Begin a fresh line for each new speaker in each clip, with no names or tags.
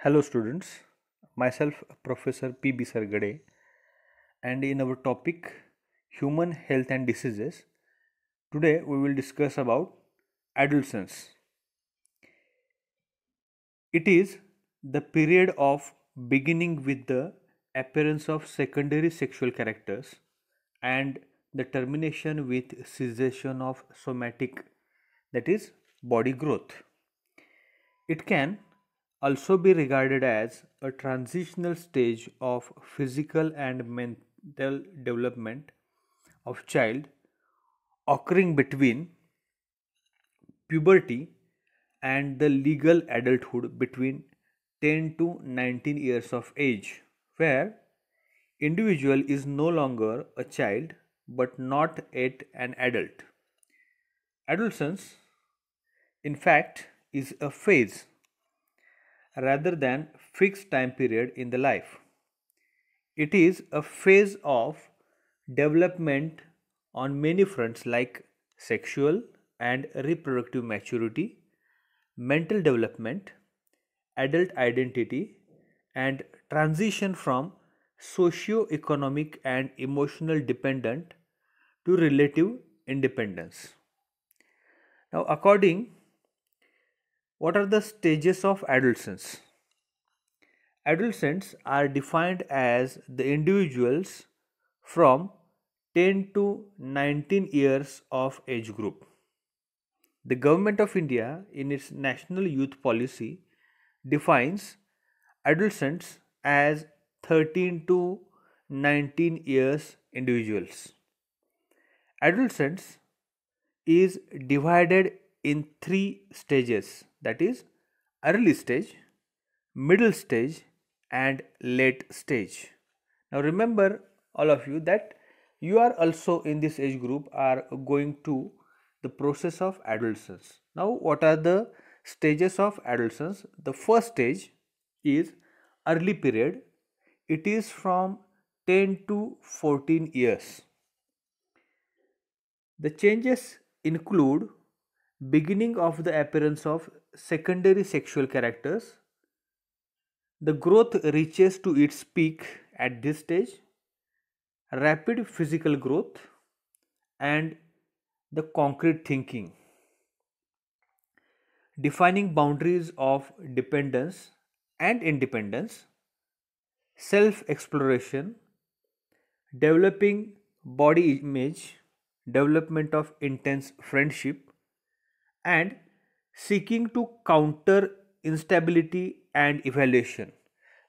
Hello students, myself Professor P.B. Sargade, and in our topic Human Health and Diseases, today we will discuss about adolescence. It is the period of beginning with the appearance of secondary sexual characters and the termination with cessation of somatic, that is body growth. It can also be regarded as a transitional stage of physical and mental development of child occurring between puberty and the legal adulthood between 10 to 19 years of age, where individual is no longer a child but not yet an adult. Adolescence, in fact, is a phase rather than fixed time period in the life. It is a phase of development on many fronts like sexual and reproductive maturity, mental development, adult identity, and transition from socio-economic and emotional dependent to relative independence. Now, according, what are the stages of adolescence? Adolescents are defined as the individuals from 10 to 19 years of age group. The Government of India, in its National Youth Policy, defines adolescents as 13 to 19 years individuals. Adolescence is divided in three stages, that is, early stage, middle stage, and late stage. Now remember, all of you, that you are also in this age group are going to the process of adolescence. Now what are the stages of adolescence? The first stage is early period. It is from 10 to 14 years. The changes include beginning of the appearance of secondary sexual characters. The growth reaches to its peak at this stage, rapid physical growth, and the concrete thinking. Defining boundaries of dependence and independence, self exploration, developing body image, development of intense friendship, and seeking to counter instability and evaluation.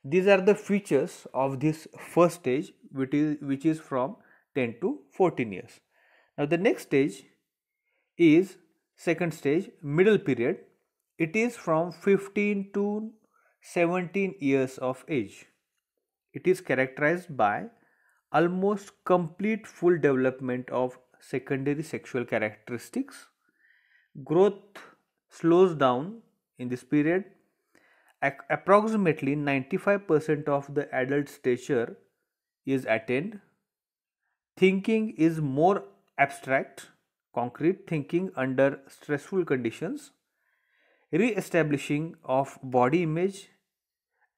These are the features of this first stage, which is from 10 to 14 years. Now the next stage is second stage, middle period. It is from 15 to 17 years of age. It is characterized by almost complete full development of secondary sexual characteristics. Growth slows down in this period. Approximately 95% of the adult stature is attained. Thinking is more abstract, concrete thinking under stressful conditions, re-establishing of body image,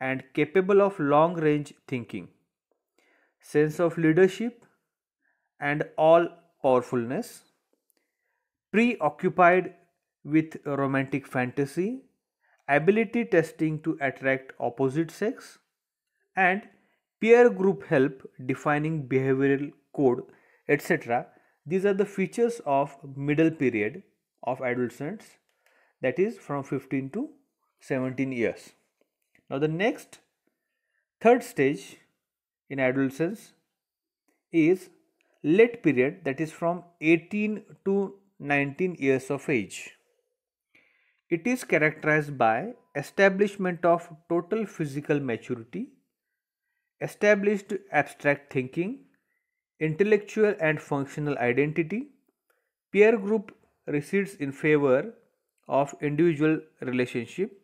and capable of long range thinking, sense of leadership and all powerfulness, preoccupied with romantic fantasy, ability testing to attract opposite sex, and peer group help defining behavioral code, etc. These are the features of middle period of adolescents, that is from 15 to 17 years. Now the next third stage in adolescence is late period, that is from 18 to 19 years of age. It is characterized by establishment of total physical maturity, established abstract thinking, intellectual and functional identity, peer group recedes in favor of individual relationship,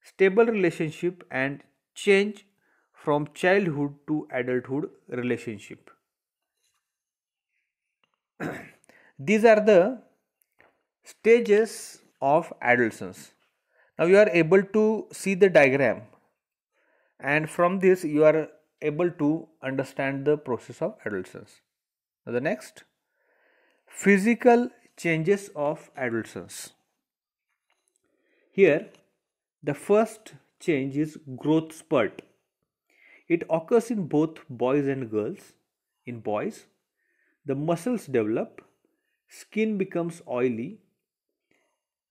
stable relationship, and change from childhood to adulthood relationship. These are the stages of adolescence. Now you are able to see the diagram. and from this you are able to understand the process of adolescence. Now the next, physical changes of adolescence. Here the first change is growth spurt. It occurs in both boys and girls. In boys, the muscles develop, skin becomes oily,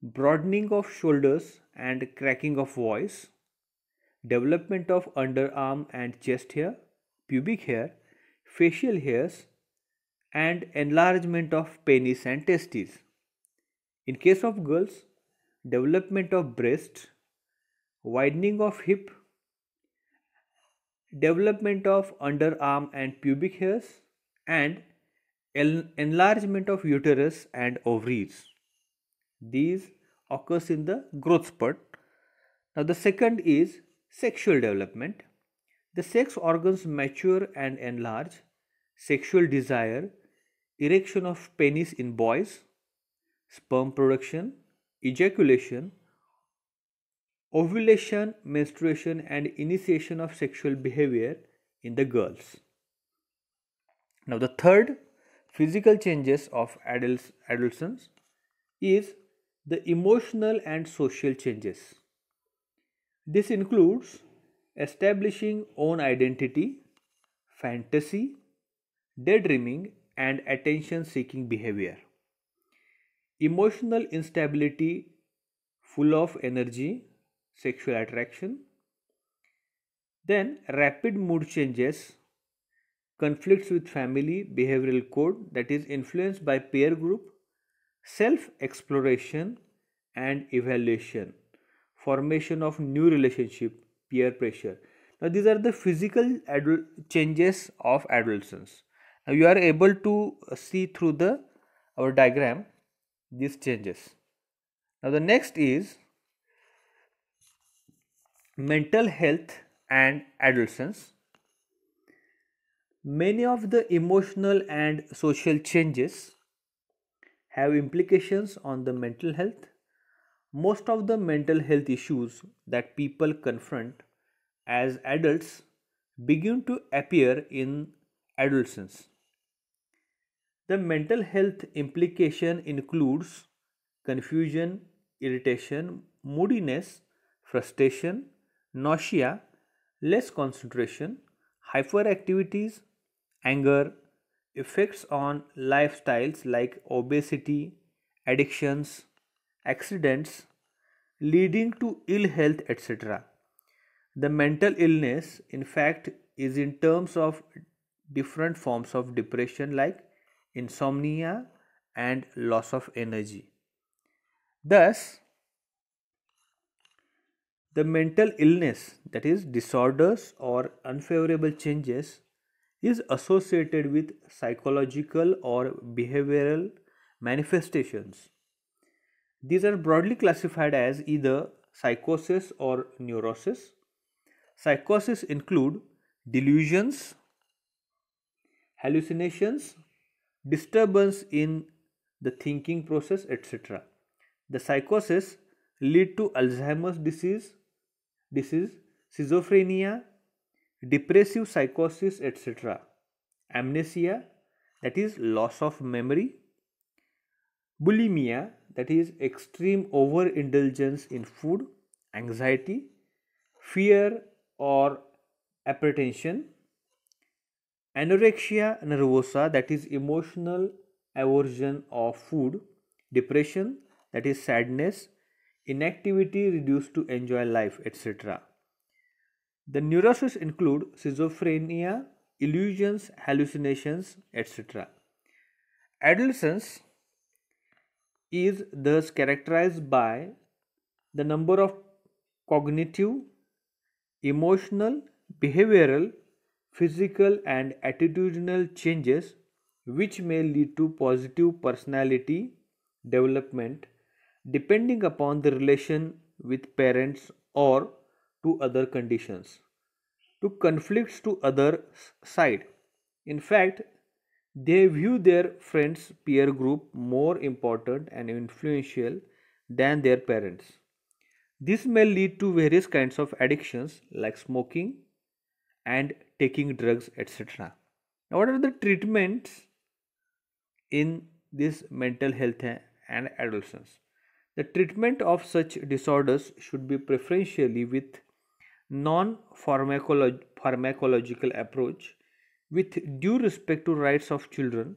broadening of shoulders and cracking of voice, development of underarm and chest hair, pubic hair, facial hairs, and enlargement of penis and testes. In case of girls, development of breast, widening of hip, development of underarm and pubic hairs, and enlargement of uterus and ovaries. These occurs in the growth spurt. Now the second is sexual development. The sex organs mature and enlarge. Sexual desire, erection of penis in boys, sperm production, ejaculation, ovulation, menstruation, and initiation of sexual behavior in the girls. Now the third physical changes of adolescence is the emotional and social changes. This includes establishing own identity, fantasy, daydreaming, and attention seeking behavior. Emotional instability, full of energy, sexual attraction. Then, rapid mood changes, conflicts with family, behavioral code that is influenced by peer group, self exploration and evaluation, formation of new relationship, peer pressure. Now these are the physical changes of adolescence. Now you are able to see through the our diagram these changes. Now the next is mental health and adolescence. Many of the emotional and social changes have implications on the mental health. Most of the mental health issues that people confront as adults begin to appear in adolescence. The mental health implication includes confusion, irritation, moodiness, frustration, nausea, less concentration, hyperactivities, anger, effects on lifestyles like obesity, addictions, accidents, leading to ill health, etc. The mental illness, in fact, is in terms of different forms of depression like insomnia and loss of energy. Thus, the mental illness, that is, disorders or unfavorable changes, is associated with psychological or behavioral manifestations. These are broadly classified as either psychosis or neurosis. Psychosis include delusions, hallucinations, disturbance in the thinking process, etc. The psychosis lead to Alzheimer's disease, schizophrenia, depressive psychosis, etc. Amnesia, that is loss of memory. Bulimia, that is extreme overindulgence in food, anxiety, fear or apprehension. Anorexia nervosa, that is emotional aversion of food. Depression, that is sadness, inactivity reduced to enjoy life, etc. The neuroses include schizophrenia, illusions, hallucinations, etc. Adolescence is thus characterized by the number of cognitive, emotional, behavioral, physical, and attitudinal changes which may lead to positive personality development depending upon the relation with parents or to other conditions, to conflicts to other side. In fact, they view their friends peer group more important and influential than their parents. This may lead to various kinds of addictions like smoking and taking drugs, etc. Now, what are the treatments in this mental health and adolescence? The treatment of such disorders should be preferentially with non-pharmacological approach with due respect to rights of children.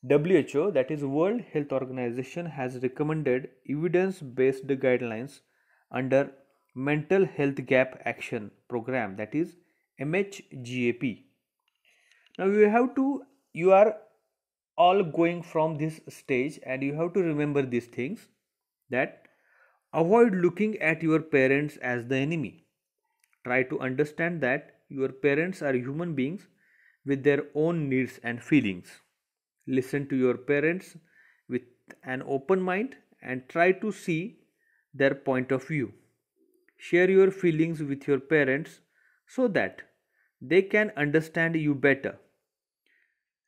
WHO, that is World Health Organization, has recommended evidence-based guidelines under Mental Health Gap Action Program, that is MHGAP. Now you are all going from this stage and you have to remember these things, that avoid looking at your parents as the enemy. Try to understand that your parents are human beings with their own needs and feelings. Listen to your parents with an open mind and try to see their point of view. Share your feelings with your parents so that they can understand you better.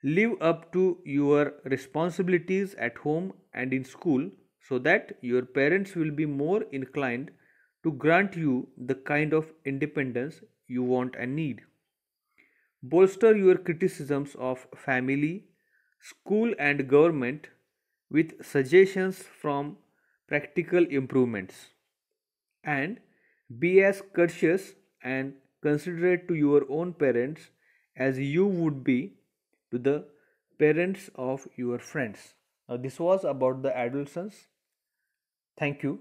Live up to your responsibilities at home and in school so that your parents will be more inclined to grant you the kind of independence you want and need. Bolster your criticisms of family, school, and government with suggestions from practical improvements. And be as courteous and considerate to your own parents as you would be to the parents of your friends. Now, this was about the adolescence. Thank you.